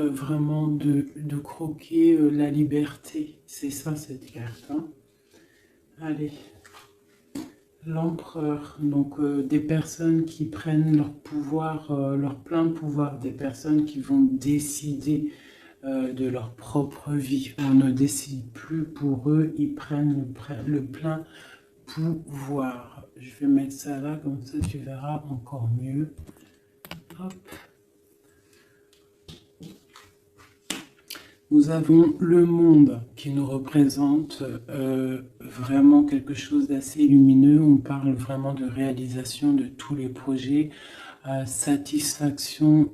vraiment de croquer la liberté. C'est ça cette carte. Hein. Allez. L'empereur, donc des personnes qui prennent leur pouvoir, leur plein pouvoir, des personnes qui vont décider de leur propre vie. On ne décide plus pour eux, ils prennent le plein pouvoir. Je vais mettre ça là, comme ça tu verras encore mieux. Hop. Nous avons le monde qui nous représente vraiment quelque chose d'assez lumineux. On parle vraiment de réalisation de tous les projets, satisfaction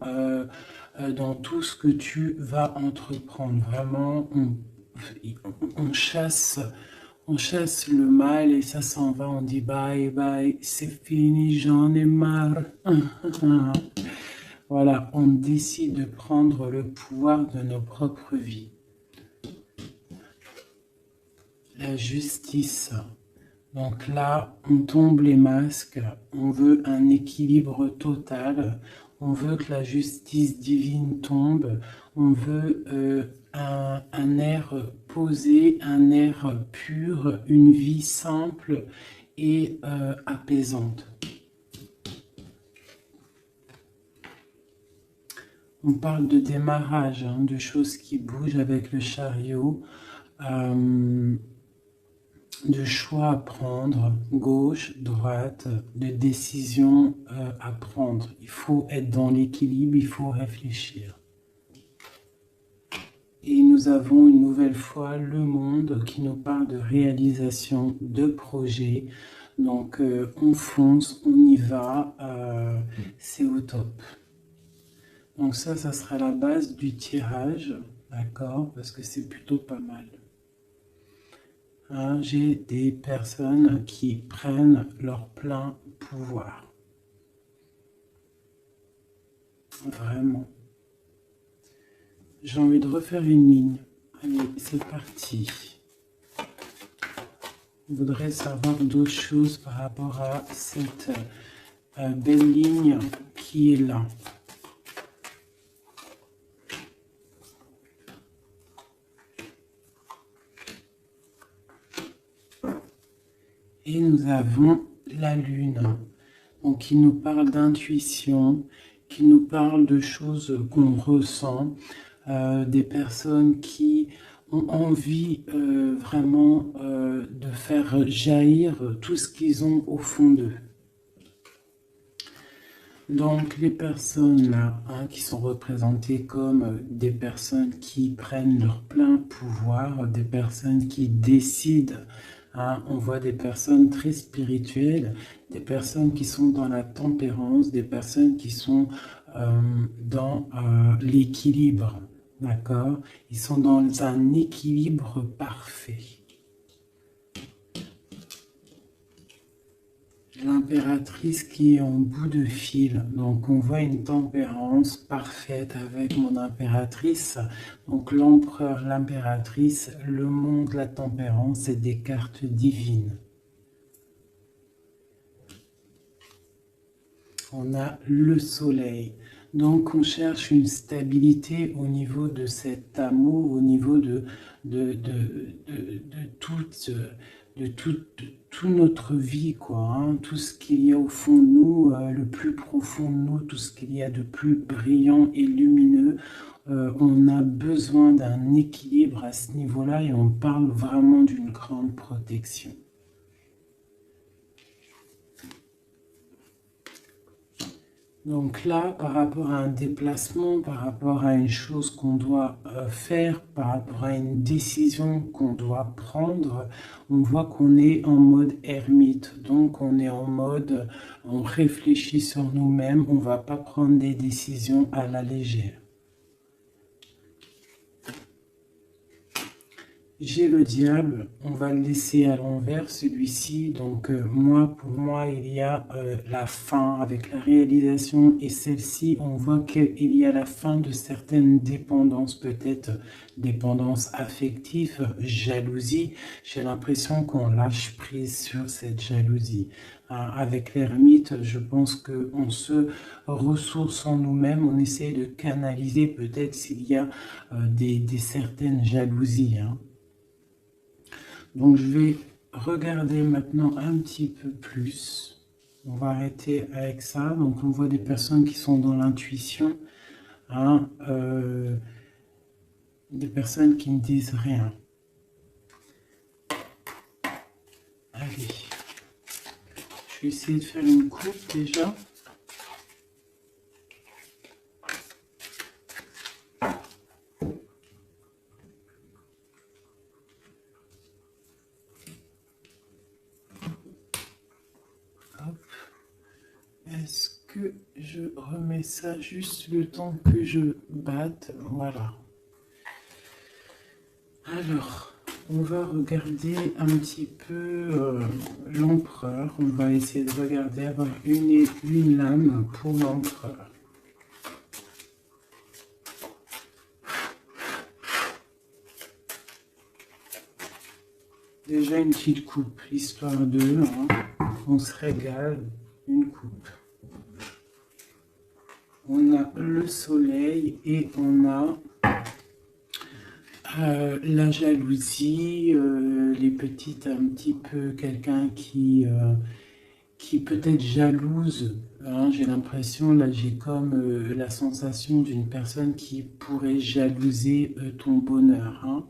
dans tout ce que tu vas entreprendre. Vraiment, on chasse le mal et ça s'en va. On dit bye bye, c'est fini, j'en ai marre. Voilà, on décide de prendre le pouvoir de nos propres vies. La justice. Donc là, on tombe les masques, on veut un équilibre total, on veut que la justice divine tombe, on veut un air posé, un air pur, une vie simple et apaisante. On parle de démarrage, hein, de choses qui bougent avec le chariot, de choix à prendre, gauche, droite, de décisions à prendre. Il faut être dans l'équilibre, il faut réfléchir. Et nous avons une nouvelle fois le monde qui nous parle de réalisation de projets. Donc on fonce, on y va, c'est au top. Donc ça sera la base du tirage, d'accord? Parce que c'est plutôt pas mal. Hein, j'ai des personnes qui prennent leur plein pouvoir. Vraiment. J'ai envie de refaire une ligne. Allez, c'est parti. Je voudrais savoir d'autres choses par rapport à cette belle ligne qui est là. Et nous avons la lune, donc qui nous parle d'intuition, qui nous parle de choses qu'on ressent, des personnes qui ont envie vraiment de faire jaillir tout ce qu'ils ont au fond d'eux. Donc les personnes là, hein, qui sont représentées comme des personnes qui prennent leur plein pouvoir, des personnes qui décident. Hein, on voit des personnes très spirituelles, des personnes qui sont dans la tempérance, des personnes qui sont dans l'équilibre, d'accord? Ils sont dans un équilibre parfait. L'impératrice qui est en bout de fil, donc on voit une tempérance parfaite avec mon impératrice, donc l'empereur, l'impératrice, le monde, la tempérance, c'est des cartes divines. On a le soleil, donc on cherche une stabilité au niveau de cet amour, au niveau de toute notre vie, quoi, hein, tout ce qu'il y a au fond de nous, le plus profond de nous, tout ce qu'il y a de plus brillant et lumineux. On a besoin d'un équilibre à ce niveau-là et on parle vraiment d'une grande protection. Donc là, par rapport à un déplacement, par rapport à une chose qu'on doit faire, par rapport à une décision qu'on doit prendre, on voit qu'on est en mode ermite. Donc on est en mode, on réfléchit sur nous-mêmes, on ne va pas prendre des décisions à la légère. J'ai le diable, on va le laisser à l'envers celui-ci. Donc pour moi, il y a la fin avec la réalisation et celle-ci, on voit qu'il y a la fin de certaines dépendances, peut-être dépendance affective, jalousie. J'ai l'impression qu'on lâche prise sur cette jalousie. Avec l'ermite, je pense qu'on se ressource en nous-mêmes, on essaie de canaliser peut-être s'il y a des certaines jalousies. Donc je vais regarder maintenant un petit peu plus. On va arrêter avec ça. Donc on voit des personnes qui sont dans l'intuition, des personnes qui ne disent rien. Allez, je vais essayer de faire une coupe déjà. Est-ce que je remets ça juste le temps que je batte? Voilà. Alors, on va regarder un petit peu l'empereur. On va essayer de regarder, avoir une lame pour l'empereur. Déjà une petite coupe, histoire de, on se régale, une coupe. On a le soleil et on a la jalousie, les petites, un petit peu quelqu'un qui peut être jalouse. J'ai l'impression, là j'ai comme la sensation d'une personne qui pourrait jalouser ton bonheur.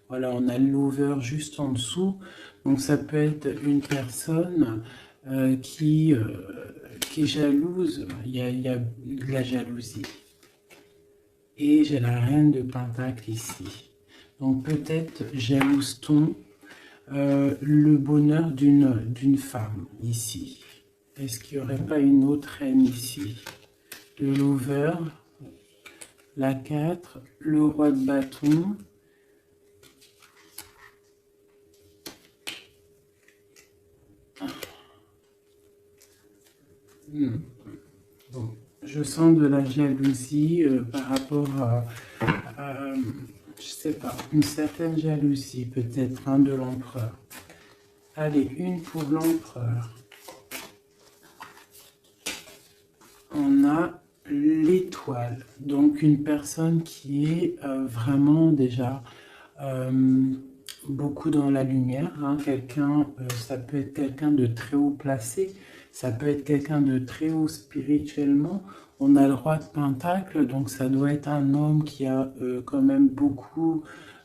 Voilà, on a l'over juste en dessous. Donc ça peut être une personne qui est jalouse. Il y a de la jalousie. Et j'ai la reine de Pentacle ici. Donc peut-être jalouse-t-on le bonheur d'une femme ici. Est-ce qu'il n'y aurait pas une autre reine ici? Le lover, la 4, le roi de bâton. Bon, je sens de la jalousie par rapport à, je sais pas, une certaine jalousie peut-être de l'empereur. Allez, une pour l'empereur. On a l'étoile, donc une personne qui est vraiment déjà beaucoup dans la lumière. Quelqu'un, ça peut être quelqu'un de très haut placé, ça peut être quelqu'un de très haut spirituellement. On a le roi de Pentacle, donc ça doit être un homme qui a quand même beaucoup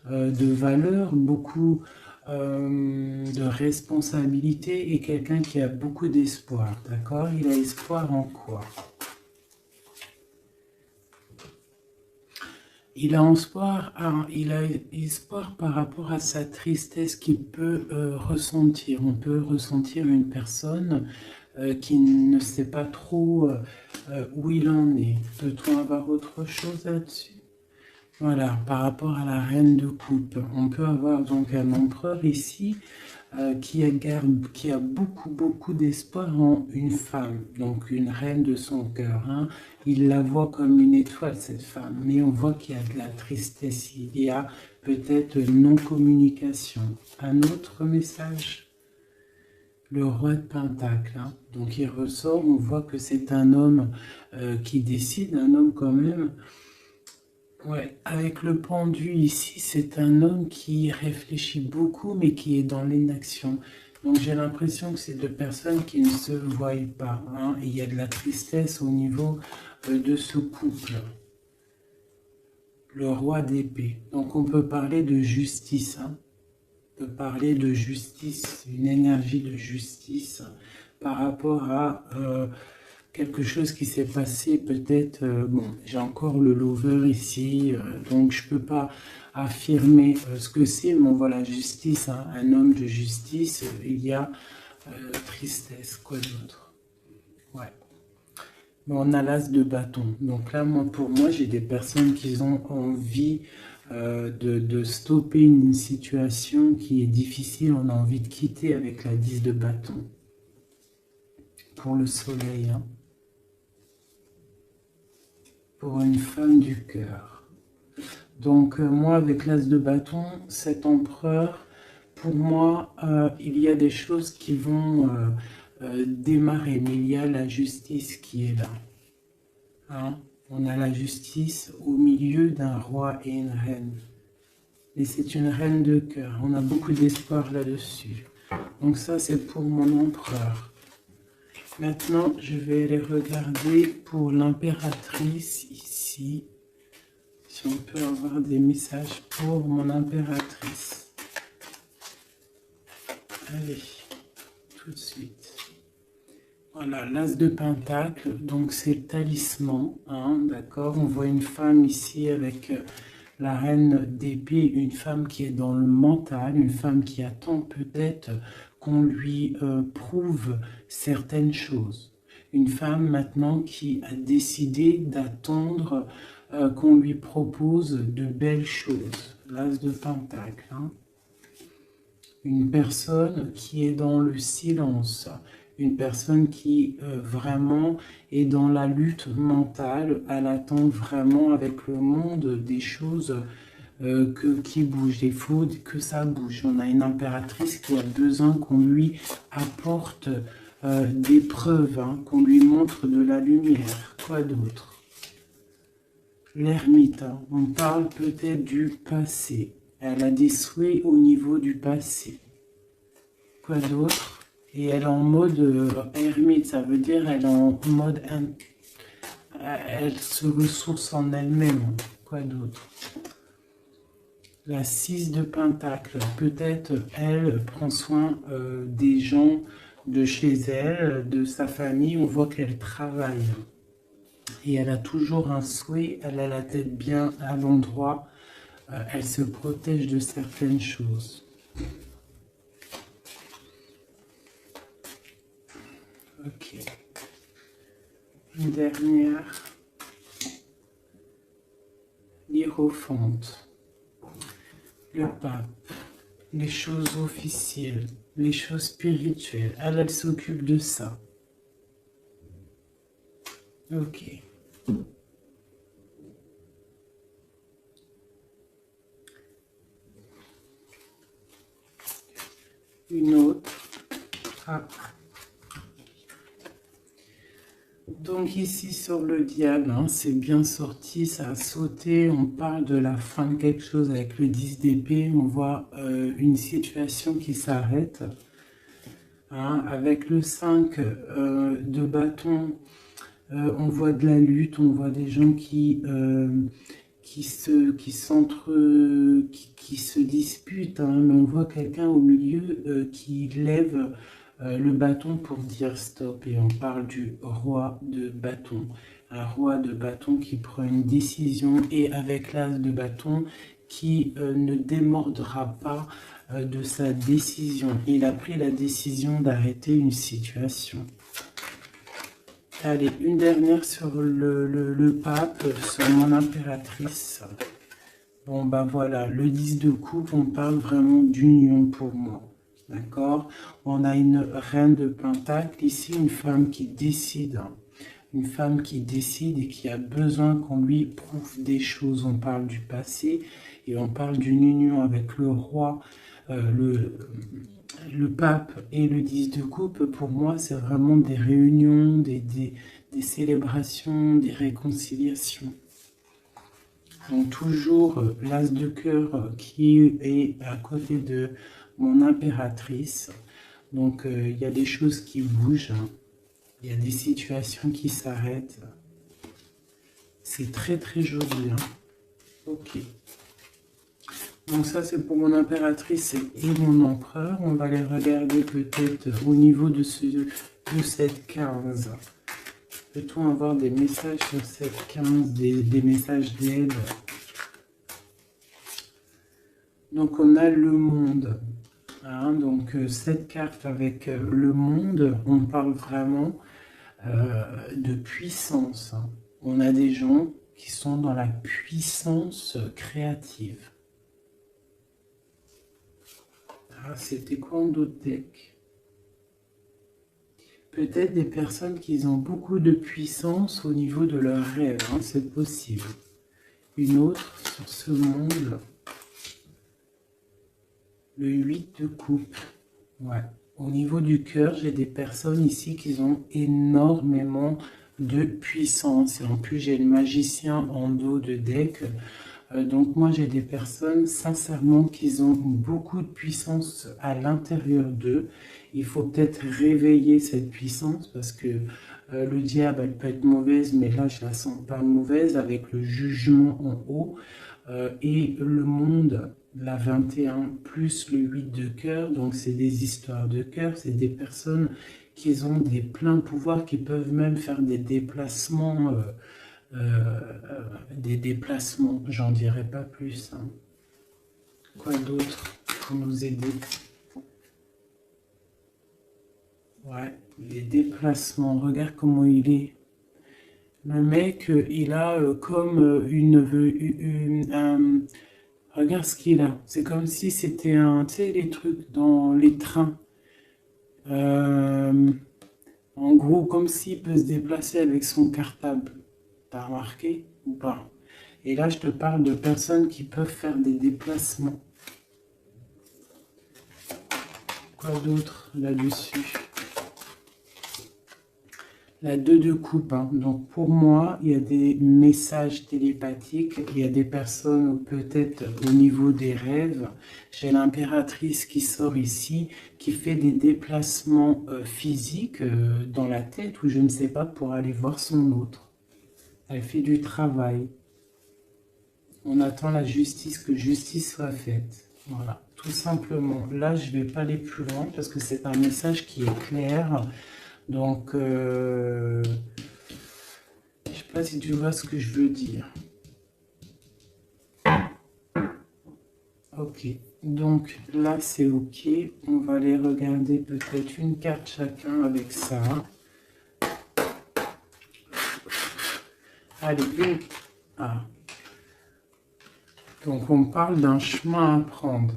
de valeur, beaucoup de responsabilité et quelqu'un qui a beaucoup d'espoir. D'accord? Il a espoir en quoi? Il a espoir par rapport à sa tristesse qu'il peut ressentir. On peut ressentir une personne qui ne sait pas trop où il en est. Peut-on avoir autre chose là-dessus? Voilà, par rapport à la reine de coupe, on peut avoir donc un empereur ici qui a beaucoup d'espoir en une femme, donc une reine de son cœur. Il la voit comme une étoile, cette femme, mais on voit qu'il y a de la tristesse, il y a peut-être non-communication. Un autre message? Le roi de Pentacle, donc il ressort, on voit que c'est un homme qui décide, un homme quand même. Ouais, avec le pendu ici, c'est un homme qui réfléchit beaucoup, mais qui est dans l'inaction. Donc j'ai l'impression que c'est deux personnes qui ne se voient pas. Et il y a de la tristesse au niveau de ce couple. Le roi d'épée. Donc on peut parler de justice. On peut parler de justice, une énergie de justice par rapport à quelque chose qui s'est passé peut-être, bon, j'ai encore le lover ici, donc je ne peux pas affirmer ce que c'est, mais voilà, justice, un homme de justice, il y a tristesse, quoi d'autre? Ouais. On a l'as de bâton. Donc là, pour moi, j'ai des personnes qui ont envie de stopper une situation qui est difficile. On a envie de quitter avec la 10 de bâton. Pour le soleil. Hein. Pour une femme du cœur. Donc moi, avec l'as de bâton, cet empereur, pour moi, il y a des choses qui vont démarrer, mais il y a la justice qui est là. Hein? On a la justice au milieu d'un roi et une reine. Et c'est une reine de cœur. On a beaucoup d'espoir là-dessus. Donc ça, c'est pour mon empereur. Maintenant, je vais aller regarder pour l'impératrice ici. Si on peut avoir des messages pour mon impératrice. Allez, tout de suite. Voilà, l'as de pentacle, donc c'est le talisman, hein, d'accord. On voit une femme ici avec la reine d'épée, une femme qui est dans le mental, une femme qui attend peut-être qu'on lui prouve certaines choses. Une femme maintenant qui a décidé d'attendre qu'on lui propose de belles choses. L'as de pentacle, hein. Une personne qui est dans le silence, une personne qui vraiment est dans la lutte mentale, elle attend vraiment avec le monde des choses qui bougent, il faut que ça bouge. On a une impératrice qui a besoin qu'on lui apporte des preuves, hein, qu'on lui montre de la lumière. Quoi d'autre? L'ermite, hein, on parle peut-être du passé. Elle a des souhaits au niveau du passé. Quoi d'autre? Et elle est en mode ermite, ça veut dire elle est en mode... Elle se ressource en elle-même. Quoi d'autre? La 6 de pentacle. Peut-être elle prend soin des gens de chez elle, de sa famille. On voit qu'elle travaille. Et elle a toujours un souhait, elle a la tête bien à l'endroit. Elle se protège de certaines choses. Ok. Une dernière. L'hiérophante. Le pape. Les choses officielles. Les choses spirituelles. Elle s'occupe de ça. Ok. Une autre. Ah. Donc ici sur le diable, hein, c'est bien sorti, ça a sauté, on parle de la fin de quelque chose avec le 10 d'épée, on voit une situation qui s'arrête. Hein, avec le 5 de bâton, on voit de la lutte, on voit des gens qui se disputent, hein, mais on voit quelqu'un au milieu qui lève le bâton pour dire stop, et on parle du roi de bâton. Un roi de bâton qui prend une décision, et avec l'as de bâton qui ne démordra pas de sa décision. Il a pris la décision d'arrêter une situation. Allez, une dernière sur le pape, sur mon impératrice. Bon, ben voilà, le 10 de coupe, on parle vraiment d'union pour moi. D'accord? On a une reine de pentacle, ici une femme qui décide. Une femme qui décide et qui a besoin qu'on lui prouve des choses. On parle du passé et on parle d'une union avec le roi, le pape et le 10 de coupe. Pour moi, c'est vraiment des réunions, des célébrations, des réconciliations. Donc toujours l'as de cœur qui est à côté de mon impératrice. Donc il y a des choses qui bougent. Hein. Il y a des situations qui s'arrêtent. C'est très très joli. Hein. Ok. Donc ça c'est pour mon impératrice et mon empereur. On va les regarder peut-être au niveau de cette 15. Peut-on avoir des messages sur cette 15, des messages d'aide? Donc on a le monde. Hein, donc cette carte avec le monde, on parle vraiment de puissance, hein. On a des gens qui sont dans la puissance créative. Ah, c'était quoi en d'autres decks? Peut-être des personnes qui ont beaucoup de puissance au niveau de leurs rêves, hein, c'est possible. Une autre sur ce monde, le 8 de coupe. Ouais. Au niveau du cœur, j'ai des personnes ici qui ont énormément de puissance. Et en plus, j'ai le magicien en dos de deck. Donc moi, j'ai des personnes, sincèrement, qui ont beaucoup de puissance à l'intérieur d'eux. Il faut peut-être réveiller cette puissance parce que le diable, elle peut être mauvaise, mais là, je la sens pas mauvaise avec le jugement en haut. Et le monde, la 21 plus le 8 de cœur, donc c'est des histoires de cœur, c'est des personnes qui ont des pleins pouvoirs, qui peuvent même faire des déplacements, j'en dirai pas plus, hein. Quoi d'autre pour nous aider? Ouais, les déplacements, regarde comment il est. Le mec, il a comme regarde ce qu'il a. C'est comme si c'était un, tu sais, les trucs dans les trains. Euh, En gros, comme s'il peut se déplacer avec son cartable. T'as remarqué ou pas? Et là, je te parle de personnes qui peuvent faire des déplacements. Quoi d'autre là-dessus? La 2 de coupe, hein. Donc pour moi, il y a des messages télépathiques, il y a des personnes peut-être au niveau des rêves. J'ai l'impératrice qui sort ici, qui fait des déplacements physiques dans la tête ou je ne sais pas pour aller voir son autre. Elle fait du travail. On attend la justice, que justice soit faite. Voilà, tout simplement. Là, je ne vais pas aller plus loin parce que c'est un message qui est clair. Donc, je ne sais pas si tu vois ce que je veux dire. Ok, donc là c'est ok. On va aller regarder peut-être une carte chacun avec ça. Allez, une. Ah. Donc on parle d'un chemin à prendre,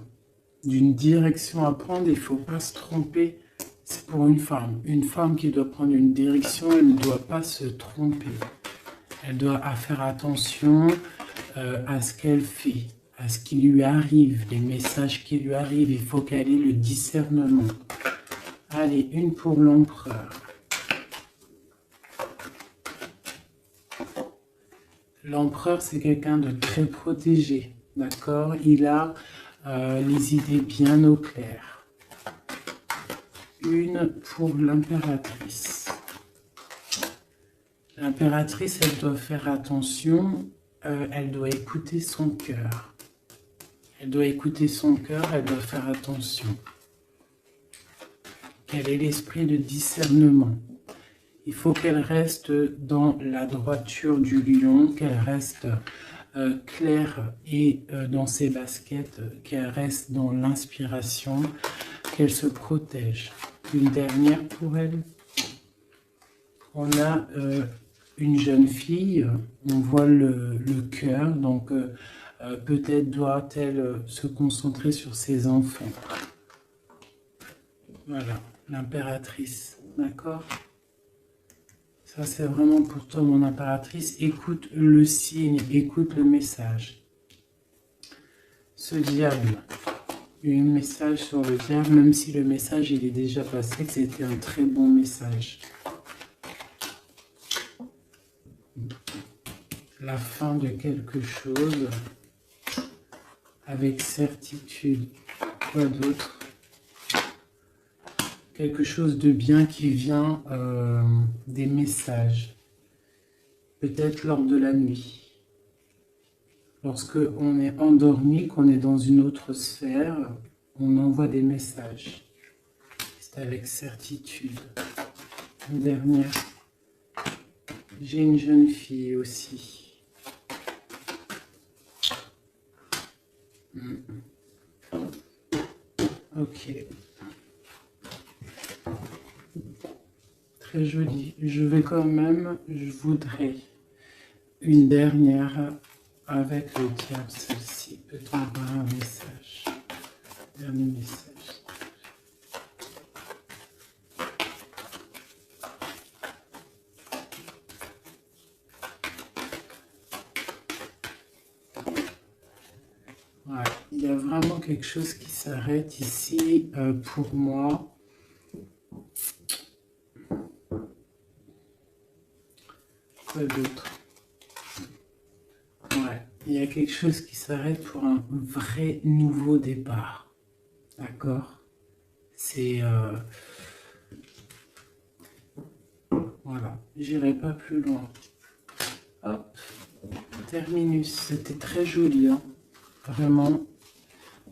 d'une direction à prendre. Il ne faut pas se tromper. C'est pour une femme. Une femme qui doit prendre une direction, elle ne doit pas se tromper. Elle doit faire attention à ce qu'elle fait, à ce qui lui arrive, les messages qui lui arrivent. Il faut qu'elle ait le discernement. Allez, une pour l'empereur. L'empereur, c'est quelqu'un de très protégé, d'accord? Il a les idées bien au clair. Une pour l'impératrice. L'impératrice, elle doit faire attention, elle doit écouter son cœur. Elle doit écouter son cœur, elle doit faire attention. Quel est l'esprit de discernement? Il faut qu'elle reste dans la droiture du lion, qu'elle reste claire et dans ses baskets, qu'elle reste dans l'inspiration, qu'elle se protège. Une dernière pour elle. On a une jeune fille, on voit le cœur, donc peut-être doit-elle se concentrer sur ses enfants. Voilà, l'impératrice, d'accord? Ça, c'est vraiment pour toi, mon impératrice. Écoute le signe, écoute le message. Ce diable, un message sur le diable, même si le message il est déjà passé, que c'était un très bon message. La fin de quelque chose avec certitude. Quoi d'autre? Quelque chose de bien qui vient des messages. Peut-être lors de la nuit. Lorsque on est endormi, qu'on est dans une autre sphère, on envoie des messages. C'est avec certitude. Une dernière. J'ai une jeune fille aussi. Ok. très joli. Je voudrais une dernière avec le diable, celle-ci. Peut-on avoir un message? Dernier message. Ouais, il y a vraiment quelque chose qui s'arrête ici pour moi. Quoi d'autre? Ouais, il y a quelque chose qui s'arrête pour un vrai nouveau départ. D'accord? C'est... voilà, j'irai pas plus loin. Hop, terminus, c'était très joli, hein. Vraiment.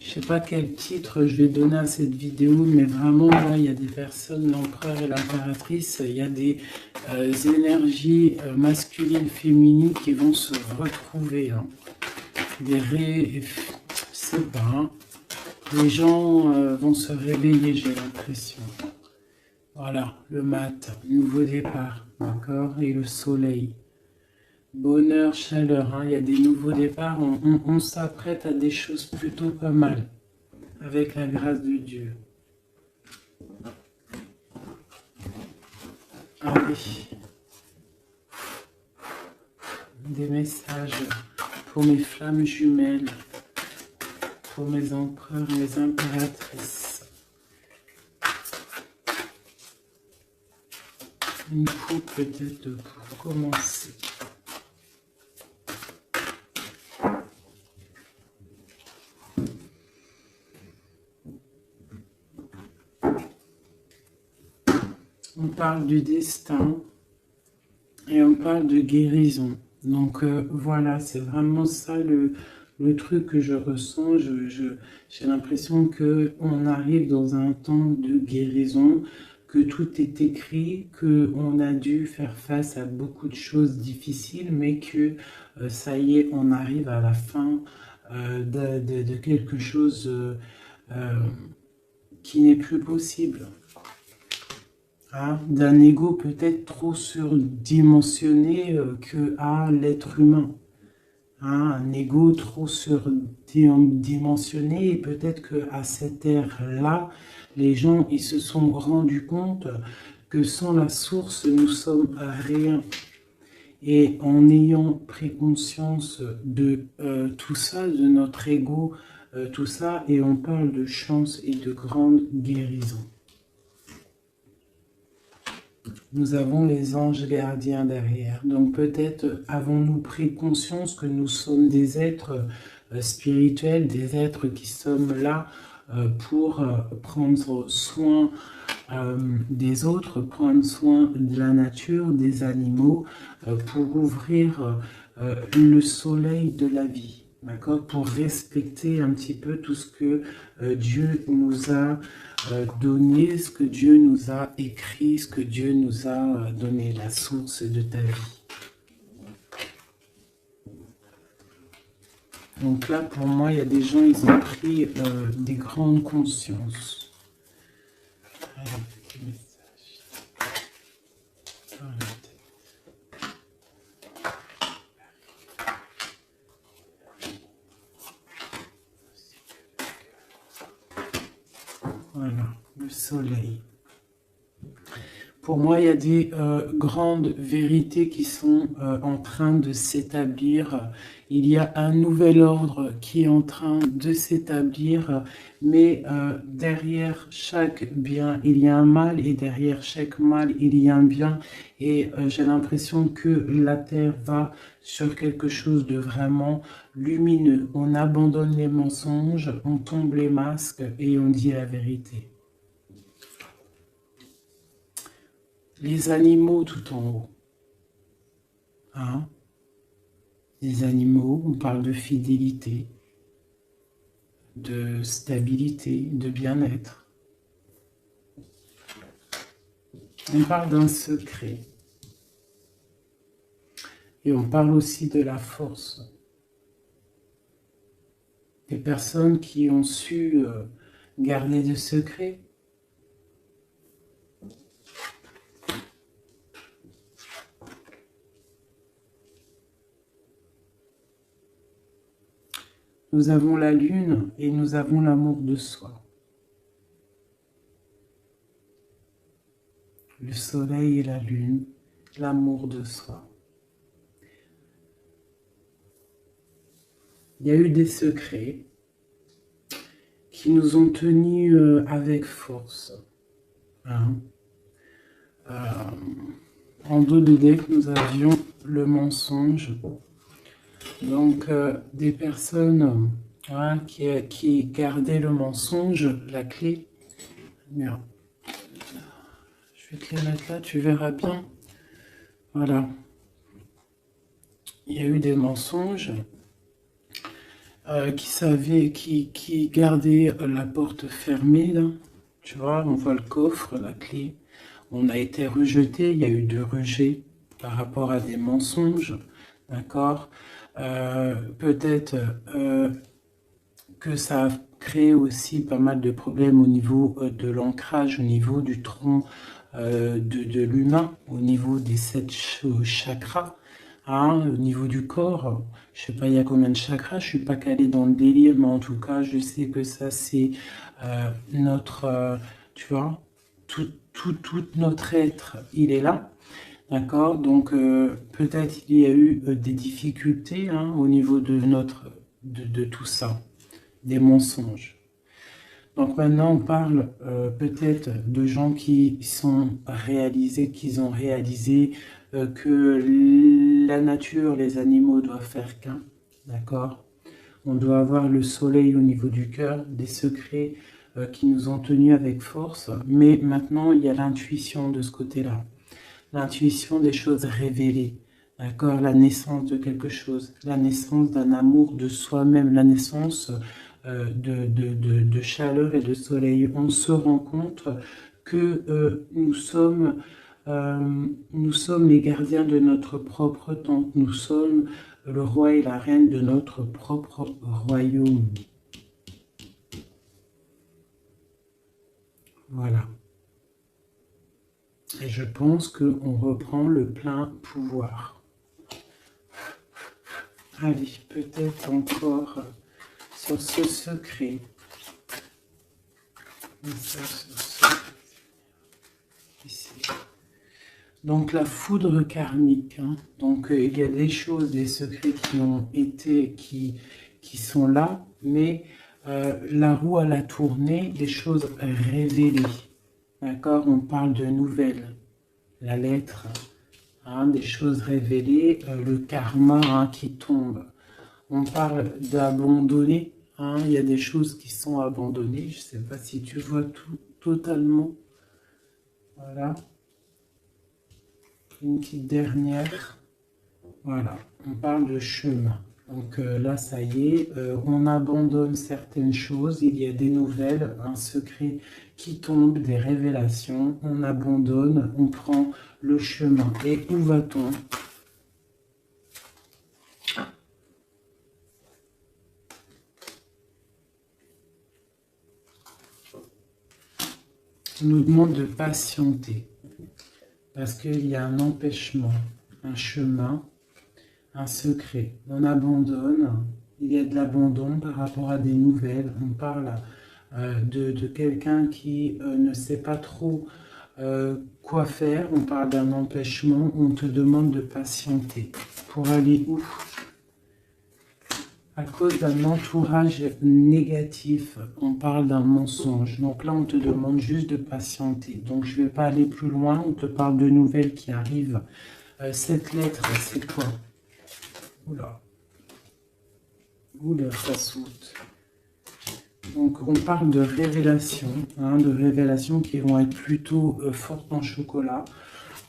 Je sais pas quel titre je vais donner à cette vidéo, mais vraiment, là, il y a des personnes, l'empereur et l'impératrice, il y a des énergies masculines, féminines qui vont se retrouver. Hein. Je sais pas, hein. Les gens vont se réveiller, j'ai l'impression. Voilà, le mat, nouveau départ, d'accord, et le soleil. Bonheur, chaleur, hein. Il y a des nouveaux départs, on s'apprête à des choses plutôt pas mal, avec la grâce de Dieu. Allez, des messages pour mes flammes jumelles, pour mes empereurs et mes impératrices. Une coupe peut-être pour commencer. On parle du destin et on parle de guérison. Donc voilà, c'est vraiment ça le truc que je ressens. J'ai l'impression qu'on arrive dans un temps de guérison, que tout est écrit, qu'on a dû faire face à beaucoup de choses difficiles, mais que ça y est, on arrive à la fin de quelque chose qui n'est plus possible. Hein, d'un ego peut-être trop surdimensionné que à l'être humain. Hein, un ego trop surdimensionné et peut-être qu'à cette ère-là, les gens ils se sont rendus compte que sans la source, nous sommes rien. Et en ayant pris conscience de tout ça, de notre ego, tout ça, et on parle de chance et de grande guérison. Nous avons les anges gardiens derrière. Donc peut-être avons-nous pris conscience que nous sommes des êtres spirituels, des êtres qui sommes là pour prendre soin des autres, prendre soin de la nature, des animaux, pour ouvrir le soleil de la vie. D'accord, pour respecter un petit peu tout ce que Dieu nous a donné, ce que Dieu nous a écrit, ce que Dieu nous a donné, la source de ta vie. Donc là, pour moi, il y a des gens, ils ont pris des grandes consciences. Allez, petit message. Dans la tête. Voilà, le soleil. Pour moi, il y a des grandes vérités qui sont en train de s'établir. Il y a un nouvel ordre qui est en train de s'établir, mais derrière chaque bien, il y a un mal, et derrière chaque mal, il y a un bien. Et j'ai l'impression que la Terre va sur quelque chose de vraiment lumineux. On abandonne les mensonges, on tombe les masques et on dit la vérité. Les animaux tout en haut. Hein? Les animaux, on parle de fidélité, de stabilité, de bien-être. On parle d'un secret. Et on parle aussi de la force. Des personnes qui ont su garder des secrets. Nous avons la lune et nous avons l'amour de soi. Le soleil et la lune, l'amour de soi. Il y a eu des secrets qui nous ont tenus avec force. Hein. En dos de deck, nous avions le mensonge. Donc, des personnes qui gardaient le mensonge, la clé. Merde. Je vais te les mettre là, tu verras bien. Voilà. Il y a eu des mensonges qui gardaient la porte fermée, là. Tu vois, on voit le coffre, la clé. On a été rejeté, il y a eu de rejet par rapport à des mensonges, d'accord. Peut-être que ça a créé aussi pas mal de problèmes au niveau de l'ancrage, au niveau du tronc de l'humain, au niveau des 7 chakras, hein, au niveau du corps. Je sais pas il y a combien de chakras, je suis pas calé dans le délire, mais en tout cas, je sais que ça c'est notre, tu vois, tout notre être, il est là. D'accord, donc peut-être il y a eu des difficultés hein, au niveau de tout ça, des mensonges. Donc maintenant on parle peut-être de gens qui ont réalisé que la nature, les animaux doivent faire qu'un, d'accord. On doit avoir le soleil au niveau du cœur, des secrets qui nous ont tenus avec force, mais maintenant il y a l'intuition de ce côté-là. L'intuition des choses révélées, d'accord, la naissance de quelque chose, la naissance d'un amour de soi-même, la naissance de chaleur et de soleil. On se rend compte que nous sommes les gardiens de notre propre temps, nous sommes le roi et la reine de notre propre royaume. Voilà. Et je pense qu'on reprend le plein pouvoir. Allez, peut-être encore sur ce secret. Ici. Donc la foudre karmique. Hein. Donc il y a des choses, des secrets qui ont été, qui sont là, mais la roue à la tournée, des choses révélées. D'accord, on parle de nouvelles, la lettre, hein, des choses révélées, le karma hein, qui tombe. On parle d'abandonner, hein, il y a des choses qui sont abandonnées, je ne sais pas si tu vois tout totalement. Voilà. Une petite dernière. Voilà, on parle de chemin. Donc là, ça y est, on abandonne certaines choses, il y a des nouvelles, un secret qui tombe, des révélations, on abandonne, on prend le chemin. Et où va-t-on? On nous demande de patienter, parce qu'il y a un empêchement, un chemin, un secret. On abandonne, il y a de l'abandon par rapport à des nouvelles. On parle de quelqu'un qui ne sait pas trop quoi faire. On parle d'un empêchement. On te demande de patienter. Pour aller où? À cause d'un entourage négatif. On parle d'un mensonge. Donc là, on te demande juste de patienter. Donc je ne vais pas aller plus loin. On te parle de nouvelles qui arrivent. Cette lettre, c'est quoi? Oula. Oula, ça saute. Donc on parle de révélations, hein, de révélations qui vont être plutôt fortes en chocolat.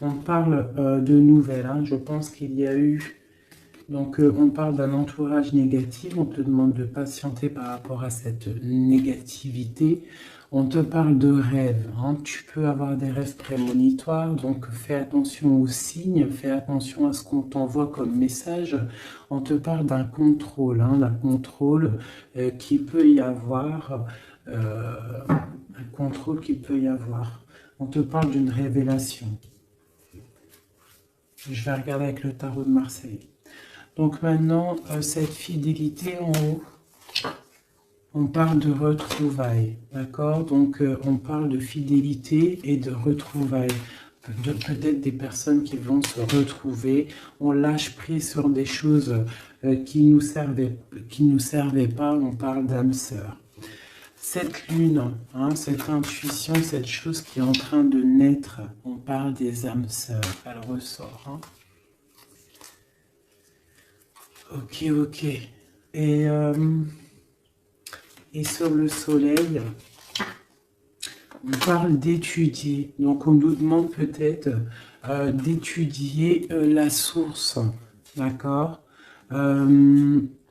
On parle de nouvelles, hein. Je pense qu'il y a eu... Donc on parle d'un entourage négatif, on te demande de patienter par rapport à cette négativité. On te parle de rêves, hein. Tu peux avoir des rêves prémonitoires, donc fais attention aux signes, fais attention à ce qu'on t'envoie comme message. On te parle d'un contrôle, hein, d'un contrôle qui peut y avoir, un contrôle qui peut y avoir. On te parle d'une révélation. Je vais regarder avec le tarot de Marseille. Donc maintenant, cette fidélité en haut, On parle de retrouvailles, d'accord? Donc, on parle de fidélité et de retrouvailles. Peut-être des personnes qui vont se retrouver. On lâche prise sur des choses qui nous servaient pas. On parle d'âme sœur. Cette lune, hein, cette intuition, cette chose qui est en train de naître, on parle des âmes sœurs. Elle ressort. Hein. Ok, ok. Et sur le soleil, on parle d'étudier. Donc, on nous demande peut-être d'étudier la source. D'accord?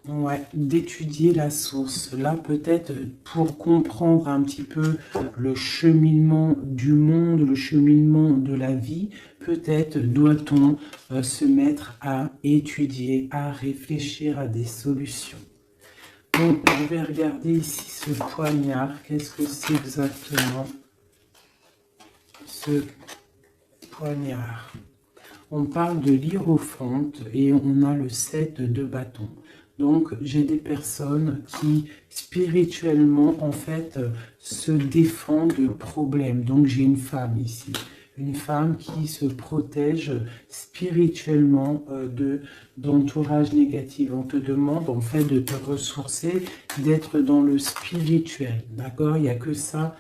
Ouais, d'étudier la source. Là, peut-être pour comprendre un petit peu le cheminement du monde, le cheminement de la vie, peut-être doit-on se mettre à étudier, à réfléchir à des solutions. Donc, je vais regarder ici ce poignard. Qu'est-ce que c'est exactement ce poignard? On parle de l'hiérophante et on a le 7 de bâton. Donc, j'ai des personnes qui, spirituellement, en fait, se défendent de problèmes. Donc, j'ai une femme ici. Une femme qui se protège spirituellement d'entourage négatif. On te demande, en fait, de te ressourcer, d'être dans le spirituel. D'accord? Il n'y a que ça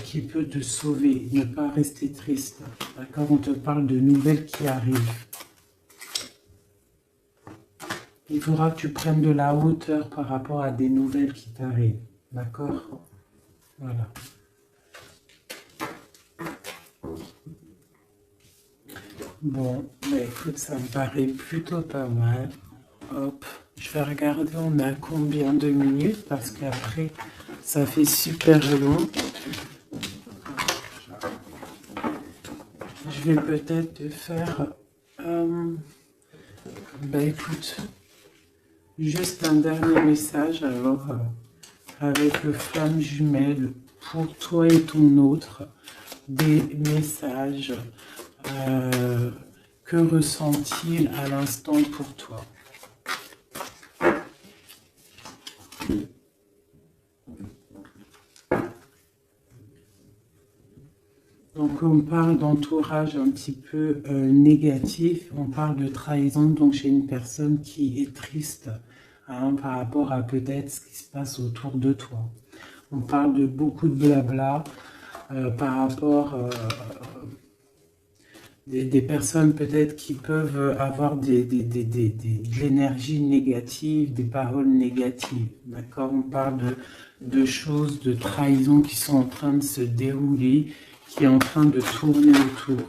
qui peut te sauver. Ne pas rester triste. D'accord? On te parle de nouvelles qui arrivent. Il faudra que tu prennes de la hauteur par rapport à des nouvelles qui t'arrivent. D'accord? Voilà. Bon, bah écoute, ça me paraît plutôt pas mal. Hop, je vais regarder, on a combien de minutes, parce qu'après, ça fait super long. Je vais peut-être te faire... bah écoute, juste un dernier message, alors, avec le flamme jumelle, pour toi et ton autre, des messages... que ressent-il à l'instant pour toi? Donc on parle d'entourage un petit peu négatif, on parle de trahison, donc j'ai une personne qui est triste hein, par rapport à peut-être ce qui se passe autour de toi. On parle de beaucoup de blabla par rapport des personnes peut-être qui peuvent avoir de l'énergie négative, des paroles négatives. D'accord? On parle de choses, de trahison qui sont en train de se dérouler, qui est en train de tourner autour.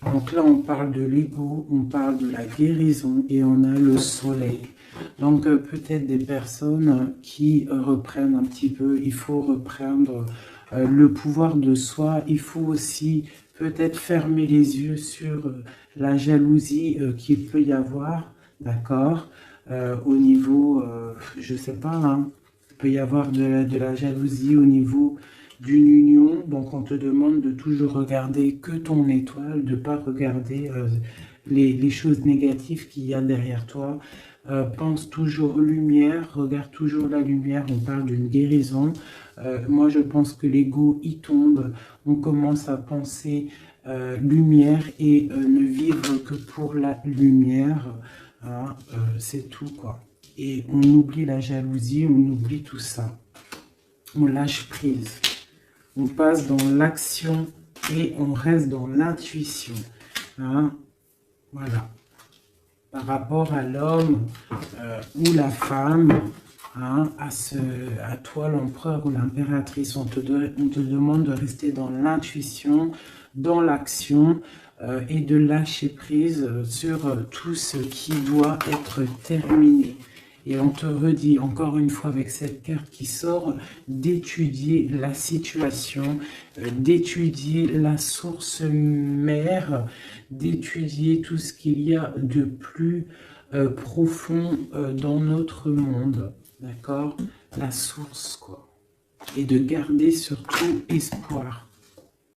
Donc là, on parle de l'ego, on parle de la guérison et on a le soleil. Donc peut-être des personnes qui reprennent un petit peu, il faut reprendre le pouvoir de soi, il faut aussi peut-être fermer les yeux sur la jalousie qu'il peut y avoir, d'accord, au niveau, je sais pas, hein, il peut y avoir de la jalousie au niveau d'une union, donc on te demande de toujours regarder que ton étoile, de ne pas regarder les choses négatives qu'il y a derrière toi. Pense toujours lumière, regarde toujours la lumière, on parle d'une guérison. Moi je pense que l'ego y tombe, on commence à penser lumière et ne vivre que pour la lumière, hein, c'est tout quoi. Et on oublie la jalousie, on oublie tout ça, on lâche prise. On passe dans l'action et on reste dans l'intuition. Hein? Voilà. Par rapport à l'homme ou la femme, hein, à toi l'empereur ou l'impératrice, on te demande de rester dans l'intuition, dans l'action et de lâcher prise sur tout ce qui doit être terminé. Et on te redit encore une fois avec cette carte qui sort, d'étudier la situation, d'étudier la source mère, d'étudier tout ce qu'il y a de plus profond dans notre monde, d'accord? La source, quoi. Et de garder surtout espoir.